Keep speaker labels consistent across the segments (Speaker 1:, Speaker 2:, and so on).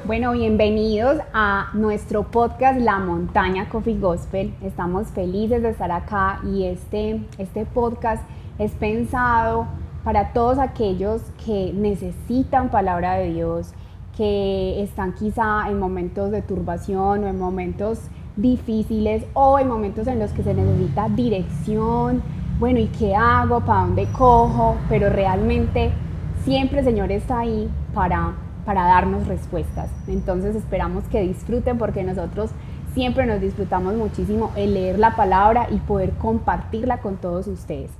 Speaker 1: Bueno, bienvenidos a nuestro podcast La Montaña Coffee Gospel. Estamos felices de estar acá y este podcast es pensado para todos aquellos que necesitan palabra de Dios, que están quizá en momentos de turbación o en momentos difíciles o en momentos en los que se necesita dirección. Bueno, ¿y qué hago? ¿Para dónde cojo? Pero realmente siempre el Señor está ahí para darnos respuestas. Entonces esperamos que disfruten, porque nosotros siempre nos disfrutamos muchísimo el leer la palabra y poder compartirla con todos ustedes.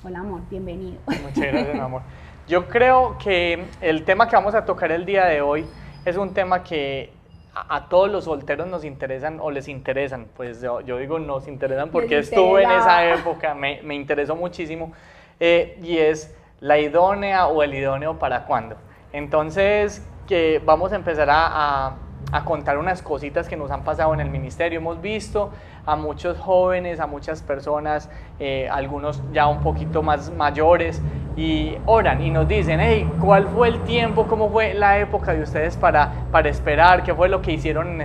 Speaker 1: Hola amor, bienvenido.
Speaker 2: Muchas gracias, mi amor. Yo creo que el tema que vamos a tocar el día de hoy es un tema que a todos los solteros nos interesan o les interesan. Pues yo digo nos interesan porque estuve en esa época, me interesó muchísimo, y es la idónea o el idóneo para cuándo. Entonces, que vamos a empezar a contar unas cositas que nos han pasado en el ministerio. Hemos visto a muchos jóvenes, a muchas personas, algunos ya un poquito más mayores, y oran y nos dicen, hey, ¿cuál fue el tiempo? ¿Cómo fue la época de ustedes para esperar? ¿Qué fue lo que hicieron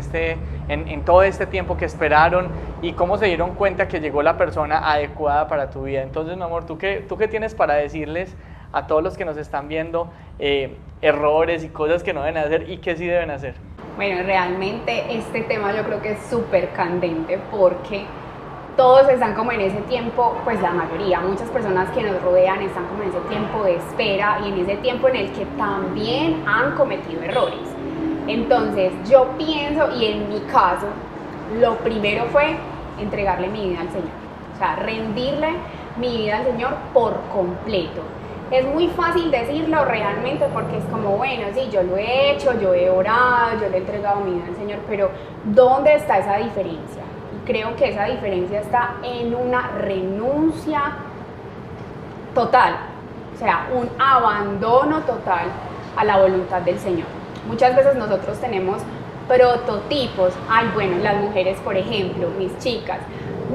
Speaker 2: en todo este tiempo que esperaron? ¿Y cómo se dieron cuenta que llegó la persona adecuada para tu vida? Entonces, mi amor, ¿tú qué tienes para decirles a todos los que nos están viendo, errores y cosas que no deben hacer y que sí deben hacer?
Speaker 1: Bueno, realmente este tema yo creo que es súper candente, porque todos están como en ese tiempo, pues la mayoría, muchas personas que nos rodean están como en ese tiempo de espera y en ese tiempo en el que también han cometido errores. Entonces yo pienso, y en mi caso, lo primero fue entregarle mi vida al Señor, o sea, rendirle mi vida al Señor por completo. Es muy fácil decirlo realmente, porque es como, bueno, sí, yo lo he hecho, yo he orado, yo le he entregado mi vida al Señor, pero ¿dónde está esa diferencia? Y creo que esa diferencia está en una renuncia total, o sea, un abandono total a la voluntad del Señor. Muchas veces nosotros tenemos prototipos. Ay, bueno, las mujeres, por ejemplo, mis chicas,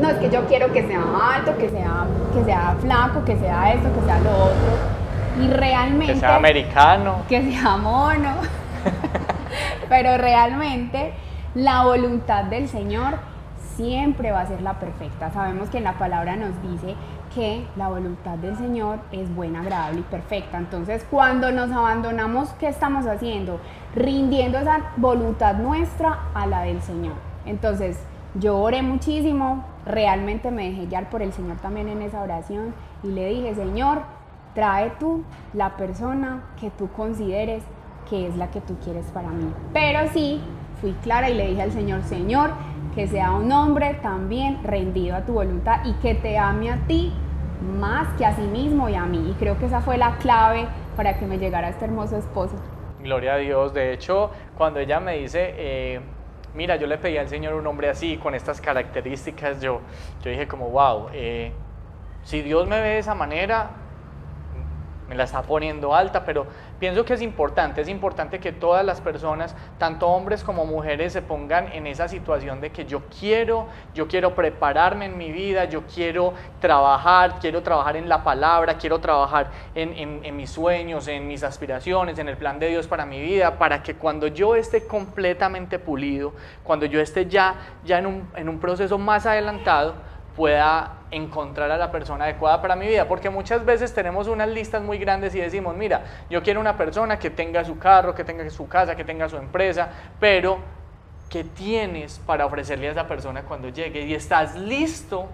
Speaker 1: no, es que yo quiero que sea alto, que sea flaco, que sea esto, que sea lo otro, y realmente
Speaker 2: que sea americano,
Speaker 1: que sea mono. Pero realmente la voluntad del Señor siempre va a ser la perfecta. Sabemos que en la palabra nos dice que la voluntad del Señor es buena, agradable y perfecta. Entonces, cuando nos abandonamos, ¿qué estamos haciendo? Rindiendo esa voluntad nuestra a la del Señor. Entonces, yo oré muchísimo, realmente me dejé guiar por el Señor también en esa oración, y le dije, Señor, trae tú la persona que tú consideres que es la que tú quieres para mí. Pero sí, fui clara y le dije al Señor, Señor, que sea un hombre también rendido a tu voluntad y que te ame a ti más que a sí mismo y a mí. Y creo que esa fue la clave para que me llegara este hermoso esposo.
Speaker 2: Gloria a Dios. De hecho, cuando ella me dice, mira, yo le pedí al Señor un hombre así, con estas características, yo dije como, wow, si Dios me ve de esa manera, me la está poniendo alta. Pero pienso que es importante que todas las personas, tanto hombres como mujeres, se pongan en esa situación de que yo quiero prepararme en mi vida, yo quiero trabajar en la palabra, quiero trabajar en mis sueños, en mis aspiraciones, en el plan de Dios para mi vida, para que cuando yo esté completamente pulido, cuando yo esté ya en un proceso más adelantado, pueda encontrar a la persona adecuada para mi vida. Porque muchas veces tenemos unas listas muy grandes y decimos, mira, yo quiero una persona que tenga su carro, que tenga su casa, que tenga su empresa, pero ¿qué tienes para ofrecerle a esa persona cuando llegue? Y estás listo,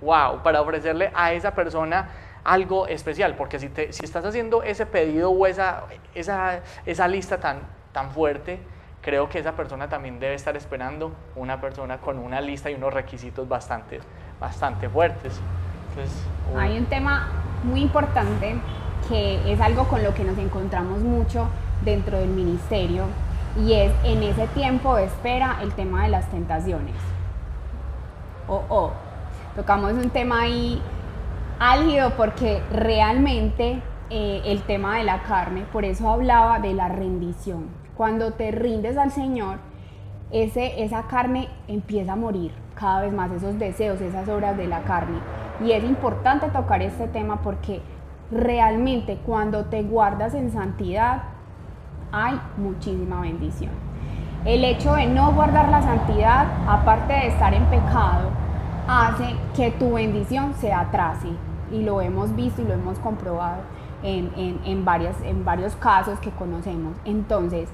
Speaker 2: wow, para ofrecerle a esa persona algo especial. Porque si estás haciendo ese pedido o esa lista tan fuerte, creo que esa persona también debe estar esperando una persona con una lista y unos requisitos bastante fuertes. Entonces,
Speaker 1: hay un tema muy importante que es algo con lo que nos encontramos mucho dentro del ministerio, y es en ese tiempo de espera el tema de las tentaciones. Tocamos un tema ahí álgido, porque realmente el tema de la carne, por eso hablaba de la rendición. Cuando te rindes al Señor, esa carne empieza a morir cada vez más, esos deseos, esas obras de la carne. Y es importante tocar este tema, porque realmente cuando te guardas en santidad, hay muchísima bendición. El hecho de no guardar la santidad, aparte de estar en pecado, hace que tu bendición se atrase. Y lo hemos visto y lo hemos comprobado en varios casos que conocemos. Entonces,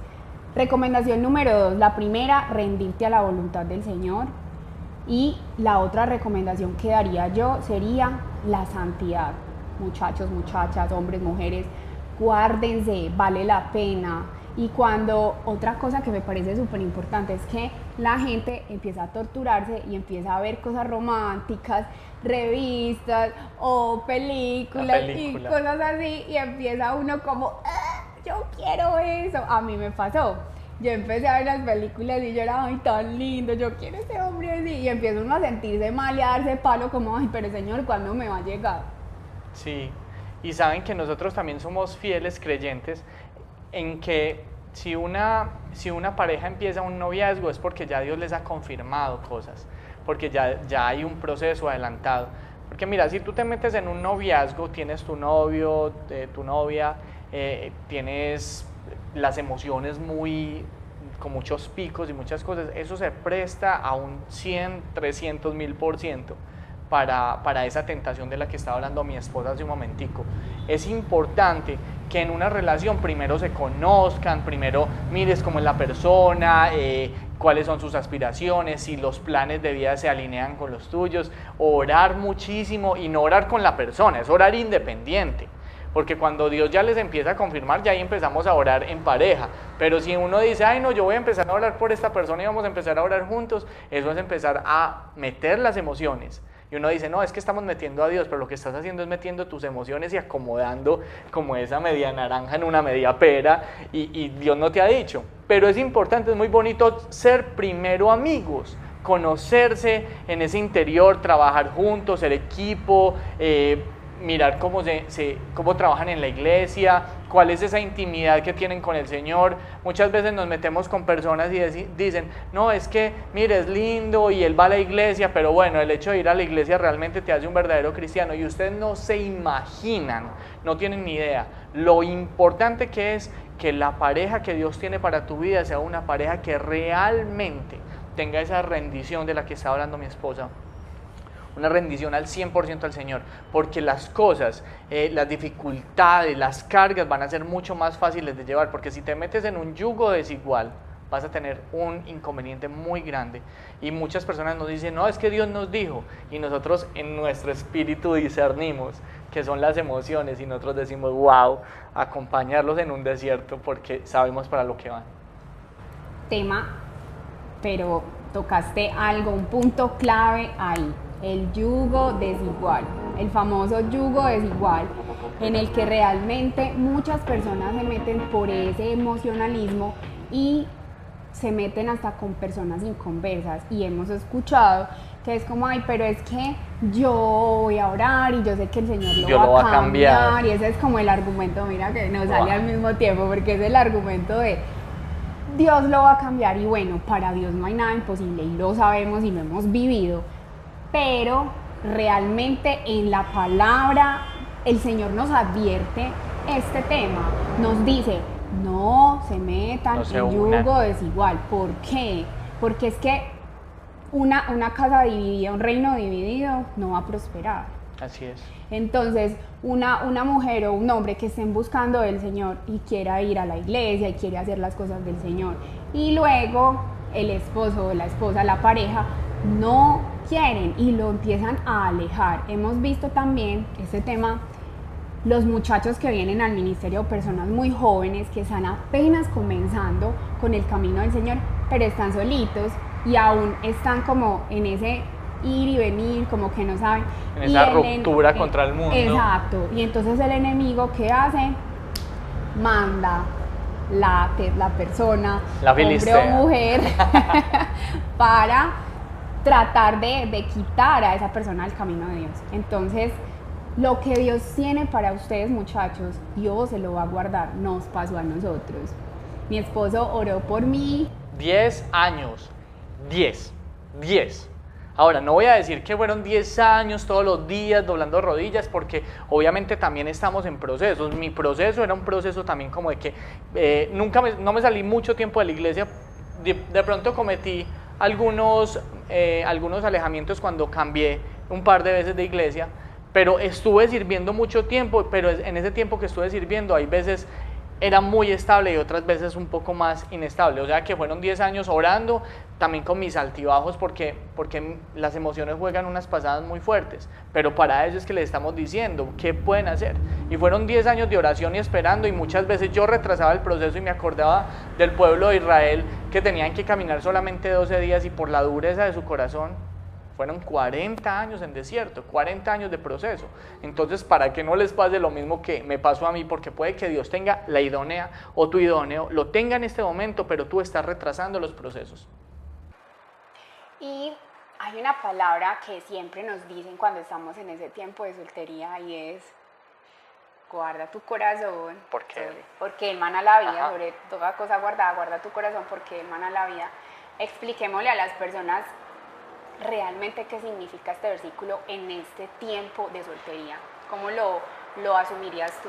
Speaker 1: recomendación número 2, la primera, rendirte a la voluntad del Señor. Y la otra recomendación que daría yo sería la santidad. Muchachos, muchachas, hombres, mujeres, guárdense, vale la pena. Y cuando, otra cosa que me parece súper importante es que la gente empieza a torturarse y empieza a ver cosas románticas, revistas o películas y cosas así, y empieza uno como, yo quiero eso. A mí me pasó. Yo empecé a ver las películas y yo era, ay, tan lindo, yo quiero ese hombre así. Y empieza uno a sentirse mal y a darse palo como, ay, pero Señor, ¿cuándo me va a llegar?
Speaker 2: Sí, y saben que nosotros también somos fieles creyentes en que si una pareja empieza un noviazgo es porque ya Dios les ha confirmado cosas, porque ya hay un proceso adelantado. Porque mira, si tú te metes en un noviazgo, tienes tu novio, tu novia, tienes las emociones con muchos picos y muchas cosas, eso se presta a un 100, 300.000% para esa tentación de la que estaba hablando mi esposa hace un momentico. Es importante que en una relación primero se conozcan, primero mires cómo es la persona, cuáles son sus aspiraciones, si los planes de vida se alinean con los tuyos, orar muchísimo y no orar con la persona, es orar independiente. Porque cuando Dios ya les empieza a confirmar, ya ahí empezamos a orar en pareja. Pero si uno dice, ay no, yo voy a empezar a orar por esta persona y vamos a empezar a orar juntos, eso es empezar a meter las emociones. Y uno dice, no, es que estamos metiendo a Dios, pero lo que estás haciendo es metiendo tus emociones y acomodando como esa media naranja en una media pera, y Dios no te ha dicho. Pero es importante, es muy bonito ser primero amigos, conocerse en ese interior, trabajar juntos, ser equipo, mirar cómo trabajan en la iglesia, cuál es esa intimidad que tienen con el Señor. Muchas veces nos metemos con personas y dicen, no, es que, mire, es lindo y él va a la iglesia, pero bueno, el hecho de ir a la iglesia realmente te hace un verdadero cristiano. Y ustedes no se imaginan, no tienen ni idea, lo importante que es que la pareja que Dios tiene para tu vida sea una pareja que realmente tenga esa rendición de la que está hablando mi esposa. Una rendición al 100% al Señor, porque las cosas, las dificultades, las cargas van a ser mucho más fáciles de llevar, porque si te metes en un yugo desigual, vas a tener un inconveniente muy grande. Y muchas personas nos dicen, no, es que Dios nos dijo, y nosotros en nuestro espíritu discernimos que son las emociones, y nosotros decimos, wow, acompañarlos en un desierto, porque sabemos para lo que van.
Speaker 1: Tema, pero tocaste algo, un punto clave ahí. El yugo desigual, el famoso yugo desigual, en el que realmente muchas personas se meten por ese emocionalismo y se meten hasta con personas inconversas. Y hemos escuchado que es como, ay, pero es que yo voy a orar y yo sé que el Señor lo va a cambiar. Y ese es como el argumento, mira que nos sale al mismo tiempo, porque es el argumento de Dios lo va a cambiar. Y bueno, para Dios no hay nada imposible y lo sabemos y lo hemos vivido. Pero realmente en la palabra el Señor nos advierte este tema, nos dice, no se metan en yugo desigual. ¿Por qué? Porque es que una casa dividida, un reino dividido no va a prosperar.
Speaker 2: Así es.
Speaker 1: Entonces, una mujer o un hombre que estén buscando del Señor y quiera ir a la iglesia y quiere hacer las cosas del Señor, y luego el esposo o la esposa, la pareja, no quieren y lo empiezan a alejar. Hemos visto también este tema, los muchachos que vienen al ministerio, personas muy jóvenes que están apenas comenzando con el camino del Señor, pero están solitos y aún están como en ese ir y venir, como que no saben.
Speaker 2: En esa ruptura contra el mundo.
Speaker 1: Exacto. Y entonces el enemigo, ¿qué hace? Manda la persona,
Speaker 2: la filistea,
Speaker 1: hombre o mujer, para tratar de quitar a esa persona del camino de Dios. Entonces, lo que Dios tiene para ustedes, muchachos, Dios se lo va a guardar. Nos pasó a nosotros. Mi esposo oró por mí.
Speaker 2: 10 años. 10. Ahora, no voy a decir que fueron 10 años todos los días doblando rodillas, porque obviamente también estamos en procesos. Mi proceso era un proceso también como de que no me salí mucho tiempo de la iglesia. De pronto cometí algunos alejamientos cuando cambié un par de veces de iglesia, pero estuve sirviendo mucho tiempo, pero en ese tiempo que estuve sirviendo hay veces era muy estable y otras veces un poco más inestable, o sea que fueron 10 años orando, también con mis altibajos porque las emociones juegan unas pasadas muy fuertes, pero para eso es que les estamos diciendo qué pueden hacer, y fueron 10 años de oración y esperando, y muchas veces yo retrasaba el proceso y me acordaba del pueblo de Israel que tenían que caminar solamente 12 días y por la dureza de su corazón fueron 40 años en desierto, 40 años de proceso. Entonces, para que no les pase lo mismo que me pasó a mí, porque puede que Dios tenga la idónea o tu idóneo, lo tenga en este momento, pero tú estás retrasando los procesos.
Speaker 1: Y hay una palabra que siempre nos dicen cuando estamos en ese tiempo de soltería y es: guarda tu corazón.
Speaker 2: ¿Por qué?
Speaker 1: Porque emana la vida.
Speaker 2: Ajá.
Speaker 1: Sobre toda cosa guardada, guarda tu corazón porque emana la vida. Expliquémosle a las personas realmente qué significa este versículo en este tiempo de soltería. ¿Cómo lo asumirías tú?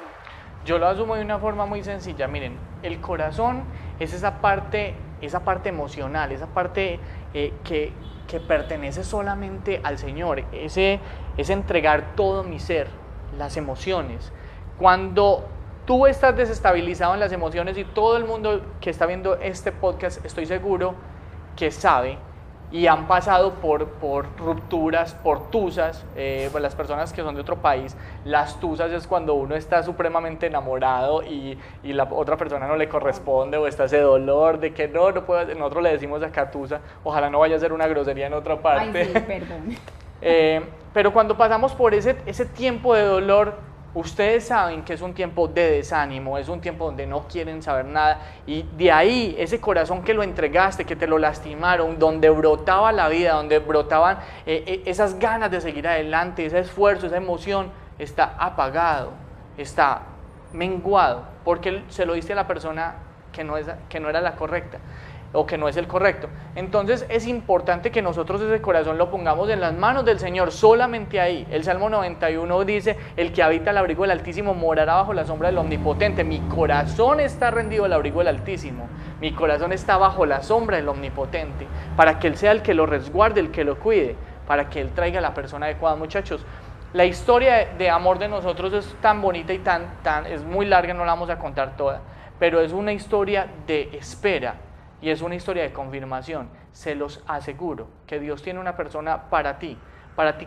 Speaker 2: Yo lo asumo de una forma muy sencilla. Miren, el corazón es esa parte emocional, esa parte que pertenece solamente al Señor, ese entregar todo mi ser, las emociones. Cuando tú estás desestabilizado en las emociones, y todo el mundo que está viendo este podcast estoy seguro que sabe y han pasado por rupturas, por tusas, pues las personas que son de otro país, las tusas es cuando uno está supremamente enamorado y la otra persona no le corresponde, o está ese dolor de que no puedo hacer. Nosotros le decimos acá tusa, ojalá no vaya a ser una grosería en otra parte.
Speaker 1: Ay, sí, perdón.
Speaker 2: Pero cuando pasamos por ese tiempo de dolor, ustedes saben que es un tiempo de desánimo, es un tiempo donde no quieren saber nada, y de ahí ese corazón que lo entregaste, que te lo lastimaron, donde brotaba la vida, donde brotaban esas ganas de seguir adelante, ese esfuerzo, esa emoción, está apagado, está menguado, porque se lo diste a la persona que no era la correcta, o que no es el correcto. Entonces es importante que nosotros ese corazón lo pongamos en las manos del Señor, solamente ahí. El Salmo 91 dice: el que habita el abrigo del Altísimo morará bajo la sombra del Omnipotente. Mi corazón está rendido al abrigo del Altísimo, mi corazón está bajo la sombra del Omnipotente, para que Él sea el que lo resguarde, el que lo cuide, para que Él traiga a la persona adecuada. Muchachos, la historia de amor de nosotros es tan bonita y es muy larga, no la vamos a contar toda, pero es una historia de espera. Y es una historia de confirmación. Se los aseguro que Dios tiene una persona para ti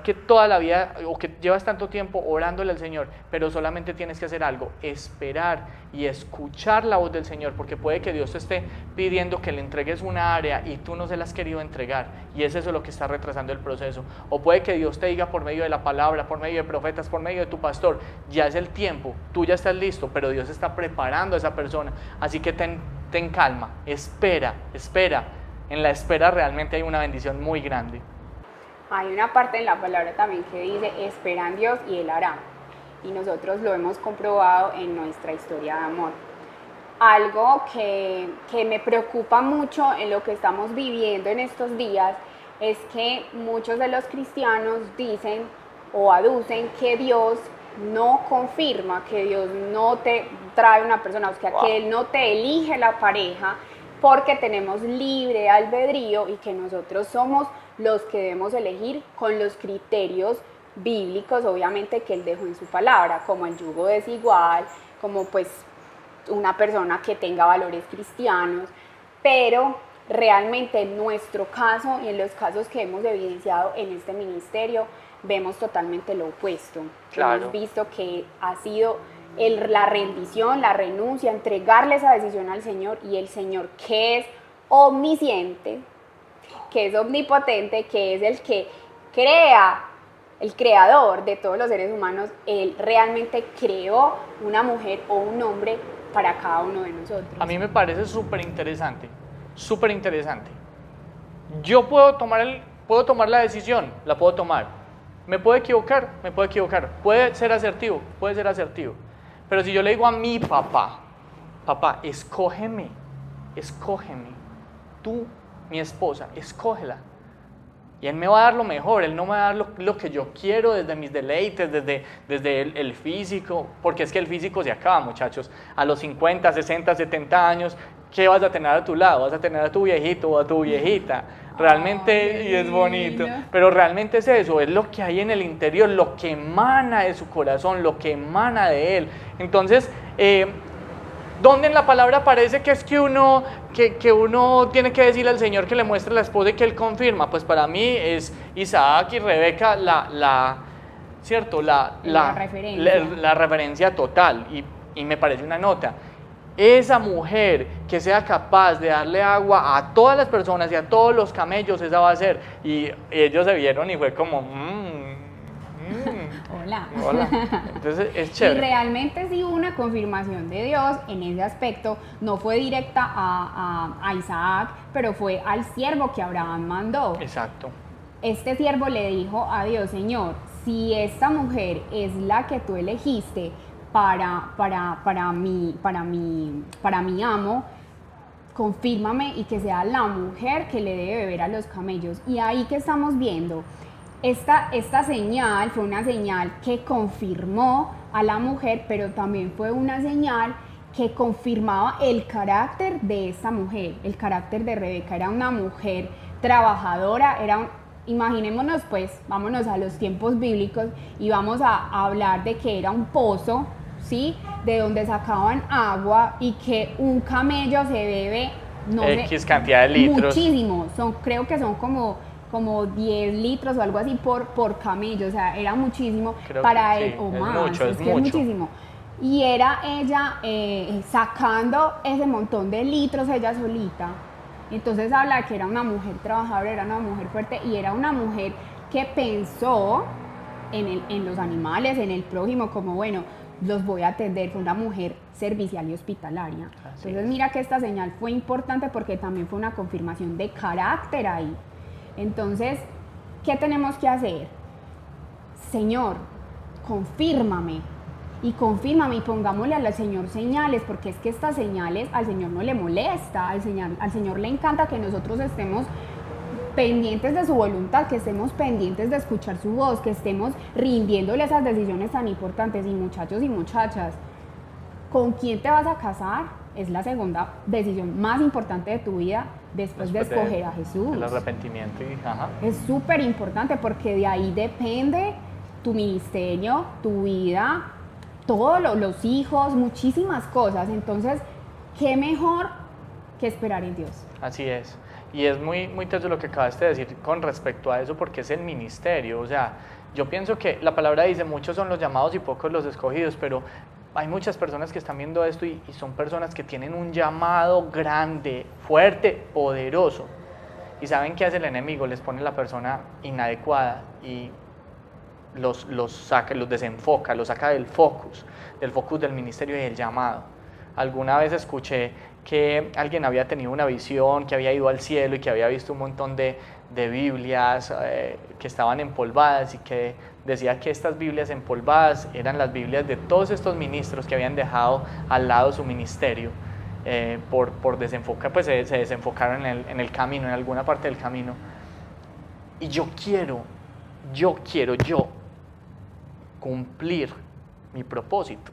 Speaker 2: que toda la vida, o que llevas tanto tiempo orándole al Señor, pero solamente tienes que hacer algo: esperar y escuchar la voz del Señor, porque puede que Dios te esté pidiendo que le entregues una área y tú no se la has querido entregar, y es eso lo que está retrasando el proceso. O puede que Dios te diga por medio de la palabra, por medio de profetas, por medio de tu pastor: ya es el tiempo, tú ya estás listo, pero Dios está preparando a esa persona. Así que ten calma, espera. En la espera realmente hay una bendición muy grande.
Speaker 1: Hay una parte en la palabra también que dice: espera en Dios y Él hará. Y nosotros lo hemos comprobado en nuestra historia de amor. Algo que me preocupa mucho en lo que estamos viviendo en estos días es que muchos de los cristianos dicen o aducen que Dios no confirma, que Dios no te trae una persona, o sea, que Él no te elige la pareja porque tenemos libre albedrío, y que nosotros somos los que debemos elegir con los criterios bíblicos, obviamente, que Él dejó en su palabra, como el yugo desigual, como pues una persona que tenga valores cristianos. Pero realmente en nuestro caso y en los casos que hemos evidenciado en este ministerio, vemos totalmente lo opuesto.
Speaker 2: Claro.
Speaker 1: Hemos visto que ha sido la rendición, la renuncia, entregarle esa decisión al Señor, y el Señor, que es omnisciente, que es omnipotente, que es el que crea, el creador de todos los seres humanos, Él realmente creó una mujer o un hombre para cada uno de nosotros.
Speaker 2: A mí me parece súper interesante. Yo puedo tomar la decisión, la puedo tomar. Me puedo equivocar, puede ser asertivo. Pero si yo le digo a mi papá: escógeme, tú, mi esposa, escógela. Y Él me va a dar lo mejor, Él no me va a dar lo que yo quiero desde mis deleites, desde el físico, porque es que el físico se acaba, muchachos. A los 50, 60, 70 años, ¿qué vas a tener a tu lado? Vas a tener a tu viejito o a tu viejita. Realmente, y es bonito, pero realmente es eso, es lo que hay en el interior, lo que emana de su corazón, lo que emana de Él. Entonces, ¿dónde en la palabra aparece que es que uno tiene que decirle al Señor que le muestre a la esposa y que Él confirma? Pues para mí es Isaac y Rebeca ¿cierto? La referencia total, y me parece una nota. Esa mujer que sea capaz de darle agua a todas las personas y a todos los camellos, esa va a ser. Y ellos se vieron y fue como,
Speaker 1: Hola.
Speaker 2: Entonces es chévere.
Speaker 1: Y realmente sí hubo una confirmación de Dios en ese aspecto, no fue directa a Isaac, pero fue al siervo que Abraham mandó.
Speaker 2: Exacto.
Speaker 1: Este siervo le dijo a Dios: Señor, si esta mujer es la que tú elegiste para mi amo, confírmame y que sea la mujer que le debe beber a los camellos. Y ahí que estamos viendo, esta señal fue una señal que confirmó a la mujer, pero también fue una señal que confirmaba el carácter de esta mujer. El carácter de Rebeca era una mujer trabajadora, imaginémonos pues, vámonos a los tiempos bíblicos y vamos a hablar de que era un pozo, ¿sí? De donde sacaban agua y que un camello se bebe, no
Speaker 2: X cantidad de litros.
Speaker 1: Muchísimo, creo que son como 10 litros o algo así por camello, o sea, era muchísimo. Creo para él, o más, es muchísimo. Y era ella sacando ese montón de litros ella solita. Entonces habla de que era una mujer trabajadora, era una mujer fuerte y era una mujer que pensó en los animales, en el prójimo, como bueno, los voy a atender. Fue una mujer servicial y hospitalaria. Entonces mira que esta señal fue importante porque también fue una confirmación de carácter ahí. Entonces, ¿qué tenemos que hacer? Señor, confírmame y pongámosle al Señor señales, porque es que estas señales al Señor no le molesta, al Señor le encanta que nosotros estemos pendientes de su voluntad, que estemos pendientes de escuchar su voz, que estemos rindiéndole esas decisiones tan importantes. Y muchachos y muchachas, ¿con quién te vas a casar? Es la segunda decisión más importante de tu vida después de escoger a Jesús.
Speaker 2: El arrepentimiento.
Speaker 1: Es súper importante porque de ahí depende tu ministerio, tu vida, todos los hijos, muchísimas cosas. Entonces, ¿qué mejor que esperar en Dios?
Speaker 2: Así es. Y es muy, muy teso lo que acabaste de decir con respecto a eso, porque es el ministerio. O sea, yo pienso que la palabra dice, muchos son los llamados y pocos los escogidos, pero hay muchas personas que están viendo esto y son personas que tienen un llamado grande, fuerte, poderoso. ¿Y saben qué hace el enemigo? Les pone la persona inadecuada y los saca, los desenfoca, los saca del focus del ministerio y del llamado. Alguna vez escuché que alguien había tenido una visión, que había ido al cielo y que había visto un montón de Biblias que estaban empolvadas y que decía que estas Biblias empolvadas eran las Biblias de todos estos ministros que habían dejado al lado su ministerio por desenfocar, pues se desenfocaron en el camino, en alguna parte del camino. Y yo quiero cumplir mi propósito.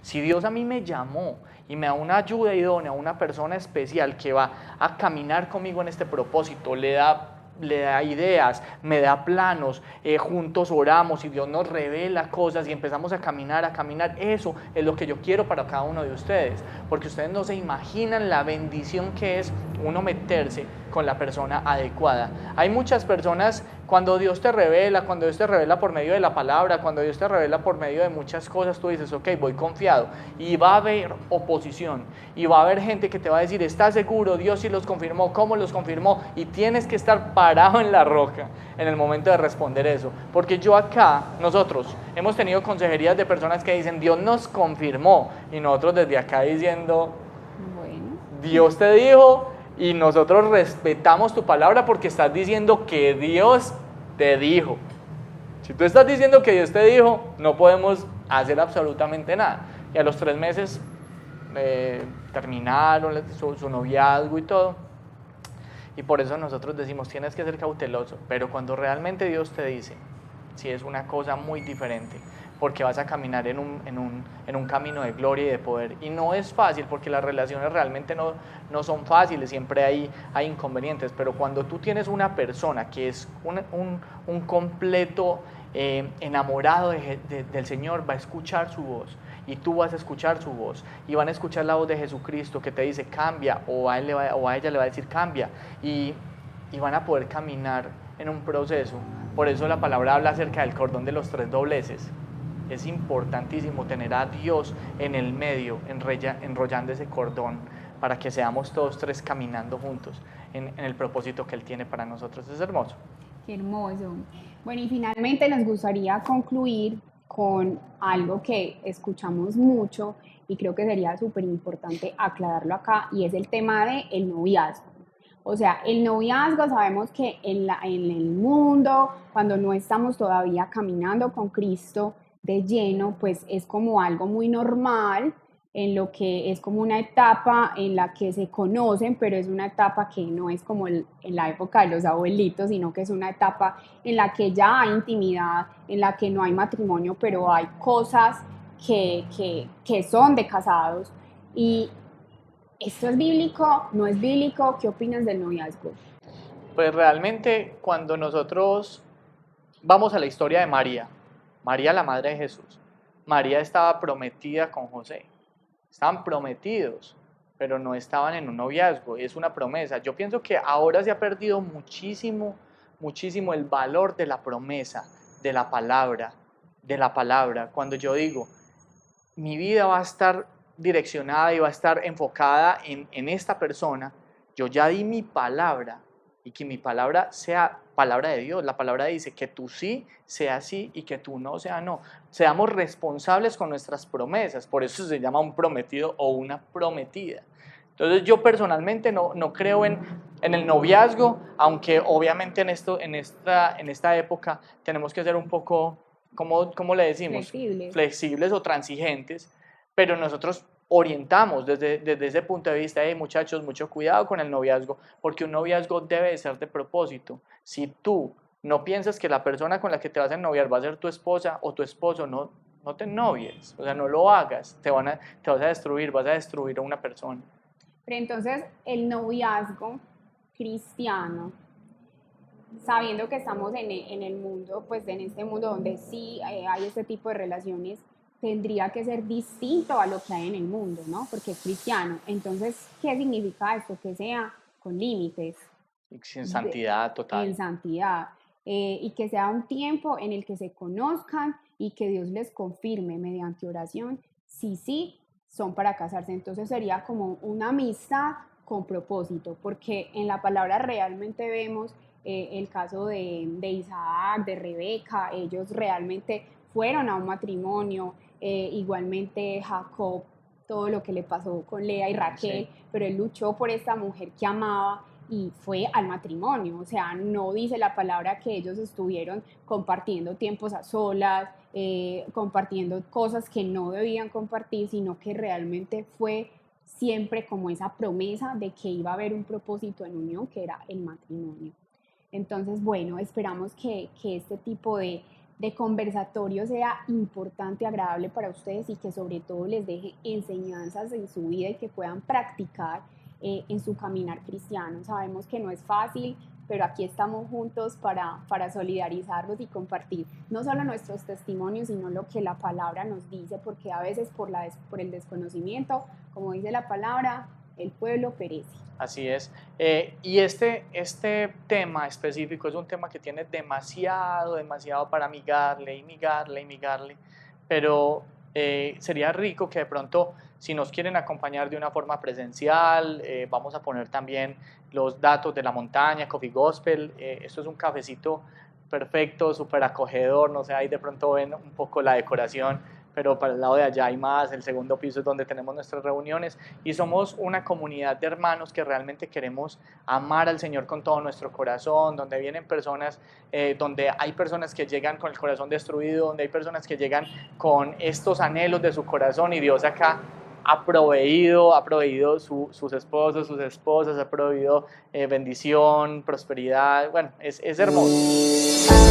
Speaker 2: Si Dios a mí me llamó y me da una ayuda idónea, una persona especial que va a caminar conmigo en este propósito, le da ideas, me da planos, juntos oramos y Dios nos revela cosas y empezamos a caminar, eso es lo que yo quiero para cada uno de ustedes, porque ustedes no se imaginan la bendición que es uno meterse con la persona adecuada. Hay muchas personas, cuando Dios te revela por medio de la palabra, cuando Dios te revela por medio de muchas cosas, tú dices, ok, voy confiado, y va a haber oposición, y va a haber gente que te va a decir, ¿estás seguro? Dios sí los confirmó, ¿cómo los confirmó? Y tienes que estar parado en la roca en el momento de responder eso, porque nosotros hemos tenido consejerías de personas que dicen, Dios nos confirmó, y nosotros desde acá diciendo, bueno, Dios te dijo, y nosotros respetamos tu palabra porque estás diciendo que Dios te dijo. Si tú estás diciendo que Dios te dijo, no podemos hacer absolutamente nada. Y a los 3 meses terminaron su noviazgo y todo. Y por eso nosotros decimos, tienes que ser cauteloso, pero cuando realmente Dios te dice, si es una cosa muy diferente, porque vas a caminar en un camino de gloria y de poder. Y no es fácil, porque las relaciones realmente no son fáciles, siempre hay inconvenientes, pero cuando tú tienes una persona que es un completo enamorado del Señor, va a escuchar su voz, y tú vas a escuchar su voz, y van a escuchar la voz de Jesucristo que te dice cambia, o a ella le va a decir cambia, y van a poder caminar en un proceso. Por eso la palabra habla acerca del cordón de los 3 dobleces. Es importantísimo tener a Dios en el medio, enrollando ese cordón, para que seamos todos 3 caminando juntos en el propósito que Él tiene para nosotros. Es hermoso.
Speaker 1: Qué hermoso. Bueno, y finalmente nos gustaría concluir con algo que escuchamos mucho y creo que sería súper importante aclararlo acá, y es el tema del noviazgo. O sea, el noviazgo sabemos que en el mundo, cuando no estamos todavía caminando con Cristo de lleno, pues es como algo muy normal, en lo que es como una etapa en la que se conocen, pero es una etapa que no es como en la época de los abuelitos, sino que es una etapa en la que ya hay intimidad, en la que no hay matrimonio, pero hay cosas que son de casados. Y ¿esto es bíblico? ¿No es bíblico? ¿Qué opinas del noviazgo?
Speaker 2: Pues realmente cuando nosotros vamos a la historia de María, María la madre de Jesús, María estaba prometida con José, estaban prometidos, pero no estaban en un noviazgo, es una promesa. Yo pienso que ahora se ha perdido muchísimo, muchísimo el valor de la promesa, de la palabra, Cuando yo digo, mi vida va a estar direccionada y va a estar enfocada en esta persona, yo ya di mi palabra, y que mi palabra sea palabra de Dios. La palabra dice que tu sí sea sí y que tu no sea no. Seamos responsables con nuestras promesas, por eso se llama un prometido o una prometida. Entonces yo personalmente no creo en el noviazgo, aunque obviamente en esta época tenemos que ser un poco, ¿cómo le decimos? Flexibles o transigentes, pero nosotros orientamos desde ese punto de vista. Hey, muchachos, mucho cuidado con el noviazgo, porque un noviazgo debe de ser de propósito. Si tú no piensas que la persona con la que te vas a ennoviar va a ser tu esposa o tu esposo, no te ennovies, o sea, no lo hagas, te vas a destruir, vas a destruir a una persona.
Speaker 1: Pero entonces, el noviazgo cristiano, sabiendo que estamos en el mundo, pues en este mundo donde sí hay este tipo de relaciones, tendría que ser distinto a lo que hay en el mundo, ¿no? Porque es cristiano. Entonces, ¿qué significa esto? Que sea con límites.
Speaker 2: En santidad total.
Speaker 1: En santidad. Y que sea un tiempo en el que se conozcan y que Dios les confirme mediante oración si sí son para casarse. Entonces sería como una amistad con propósito, porque en la palabra realmente vemos el caso de Isaac, de Rebeca. Ellos realmente fueron a un matrimonio, igualmente Jacob, todo lo que le pasó con Lea y Raquel, sí. Pero él luchó por esta mujer que amaba y fue al matrimonio. O sea, no dice la palabra que ellos estuvieron compartiendo tiempos a solas, compartiendo cosas que no debían compartir, sino que realmente fue siempre como esa promesa de que iba a haber un propósito en unión, que era el matrimonio. Entonces, bueno, esperamos que este tipo de conversatorio sea importante, agradable para ustedes, y que sobre todo les deje enseñanzas en su vida y que puedan practicar en su caminar cristiano. Sabemos que no es fácil, pero aquí estamos juntos para solidarizarnos y compartir no solo nuestros testimonios, sino lo que la palabra nos dice, porque a veces por el desconocimiento, como dice la palabra, el pueblo perece.
Speaker 2: Así es. Y este tema específico es un tema que tiene demasiado para migarle, pero sería rico que de pronto, si nos quieren acompañar de una forma presencial, vamos a poner también los datos de la montaña, Coffee Gospel. Esto es un cafecito perfecto, súper acogedor, no sé, ahí de pronto ven un poco la decoración, pero para el lado de allá hay más. El segundo piso es donde tenemos nuestras reuniones, y somos una comunidad de hermanos que realmente queremos amar al Señor con todo nuestro corazón, donde vienen personas, donde hay personas que llegan con el corazón destruido, donde hay personas que llegan con estos anhelos de su corazón, y Dios acá ha proveído sus esposos, sus esposas, ha proveído bendición, prosperidad, bueno, es hermoso.